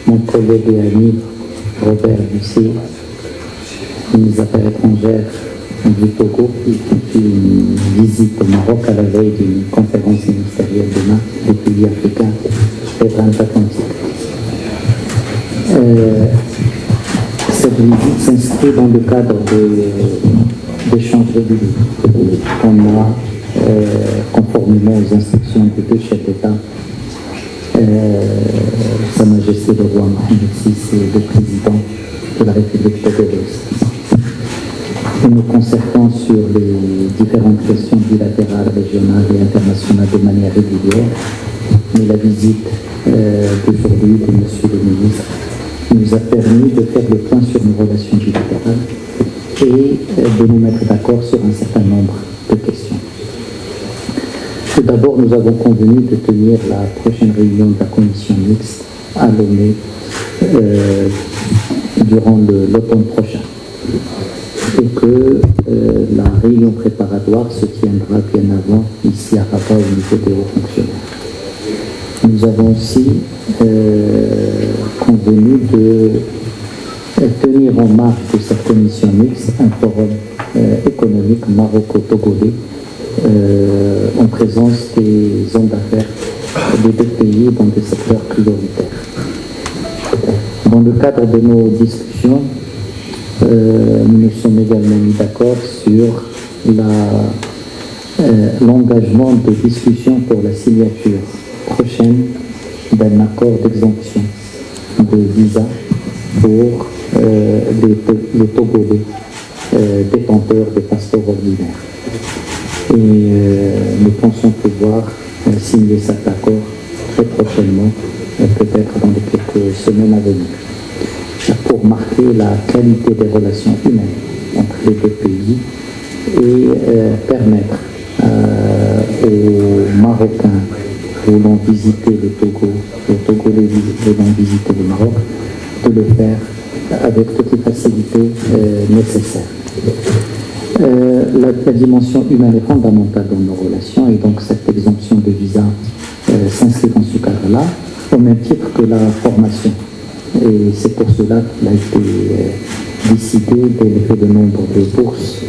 mon collègue et ami Robert Bussé, ministre des Affaires étrangères du Togo, qui effectue une visite au Maroc à la veille d'une conférence ministérielle demain des pays africains et transatlantiques. Cette visite s'inscrit dans le cadre d'échanges réguliers qu'on a conformément aux instructions des deux chefs d'État, Sa Majesté le roi Mohamed VI et le président de la République togolaise. Nous nous concertons sur les différentes questions bilatérales, régionales et internationales de manière régulière, mais la visite d'aujourd'hui de M. le ministre nous a permis de faire le point sur nos relations bilatérales et de nous mettre d'accord sur un certain nombre de questions. Tout d'abord, nous avons convenu de tenir la prochaine réunion de la commission mixte à Lomé durant l'automne prochain et que la réunion préparatoire se tiendra bien avant ici à Rabat au niveau des hauts fonctionnaires. Nous avons aussi convenu de tenir en marge de cette commission mixte un forum économique maroco-togolais en présence des hommes d'affaires des deux pays dans des secteurs prioritaires. Dans le cadre de nos discussions, nous nous sommes également mis d'accord sur l'engagement de discussions pour la signature prochaine d'un accord d'exemption de visa pour les Togolais détenteurs de passeports ordinaires. Et nous pensons pouvoir signer cet accord très prochainement, peut-être dans les quelques semaines à venir, pour marquer la qualité des relations humaines entre les deux pays et permettre aux Marocains voulant visiter le Togo, aux Togolais voulant visiter le Maroc, de le faire avec toutes les facilités nécessaires. La dimension humaine est fondamentale dans nos relations et donc cette exemption de visa s'inscrit dans ce cadre-là, au même titre que la formation. Et c'est pour cela qu'il a été décidé d'élever le nombre de bourses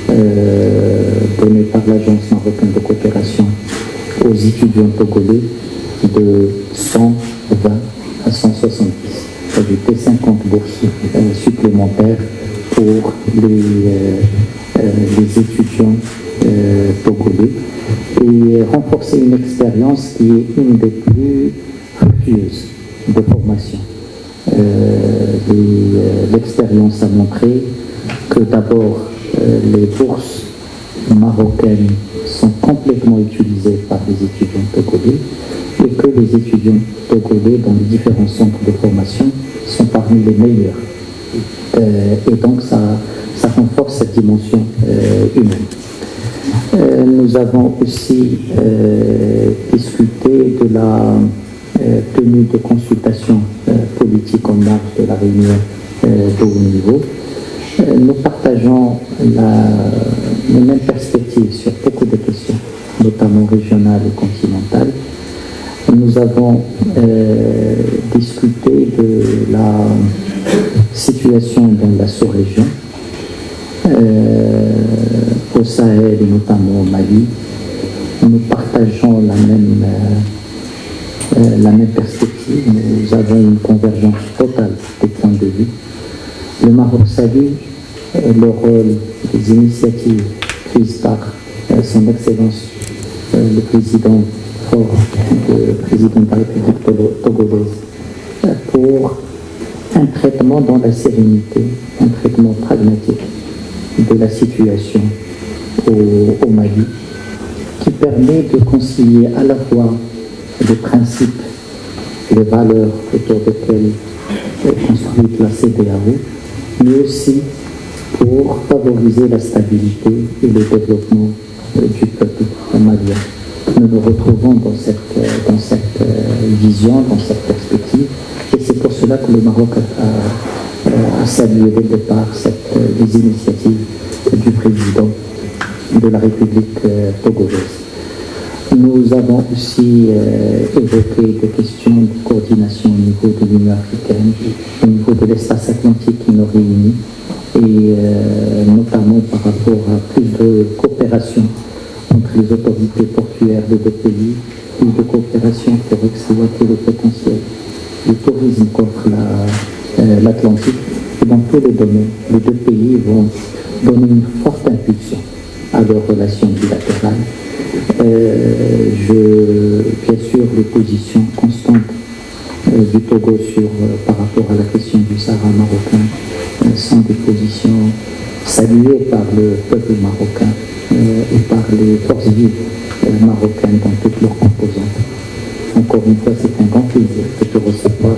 données par l'Agence marocaine de coopération aux étudiants togolais de 120 à 170. Ajouter 50 bourses supplémentaires pour les étudiants togolais et renforcer une expérience qui est une des plus fructueuses de formation. L'expérience a montré que d'abord les bourses marocaines sont complètement utilisées par les étudiants togolais et que les étudiants togolais dans les différents centres de formation sont parmi les meilleurs. Et donc ça renforce cette dimension humaine. Nous avons aussi discuté de la tenue de consultations politiques en marge de la réunion de haut niveau. Nous partageons les mêmes perspectives sur beaucoup de questions, notamment régionales et continentales. Nous avons discuté de la situation dans la sous-région, au Sahel et notamment au Mali. Nous partageons la même perspective. Nous avons une convergence totale des points de vue. Le Maroc salue le rôle des initiatives prises par son Excellence le président de la République togolaise pour un traitement dans la sérénité, un traitement pragmatique de la situation au Mali, qui permet de concilier à la fois les principes, les valeurs autour desquelles est construite la CEDEAO, mais aussi pour favoriser la stabilité et le développement du peuple malien. Nous nous retrouvons dans cette vision, dans cette perspective, et c'est pour cela que le Maroc a salué dès le départ les initiatives du président de la République togolaise. Nous avons aussi évoqué des questions de coordination au niveau de l'Union africaine, au niveau de l'espace atlantique qui nous réunit, et notamment par rapport à plus de coopération entre les autorités portuaires des deux pays, plus de coopération pour exploiter le potentiel du tourisme contre l'Atlantique. Et dans tous les domaines, les deux pays vont donner une forte impulsion à leurs relations bilatérales. Bien sûr, les positions constantes du Togo par rapport à la question du Sahara marocain sont des positions saluées par le peuple marocain et par les forces vives marocaines dans toutes leurs composantes. Encore une fois, c'est un grand plaisir de te recevoir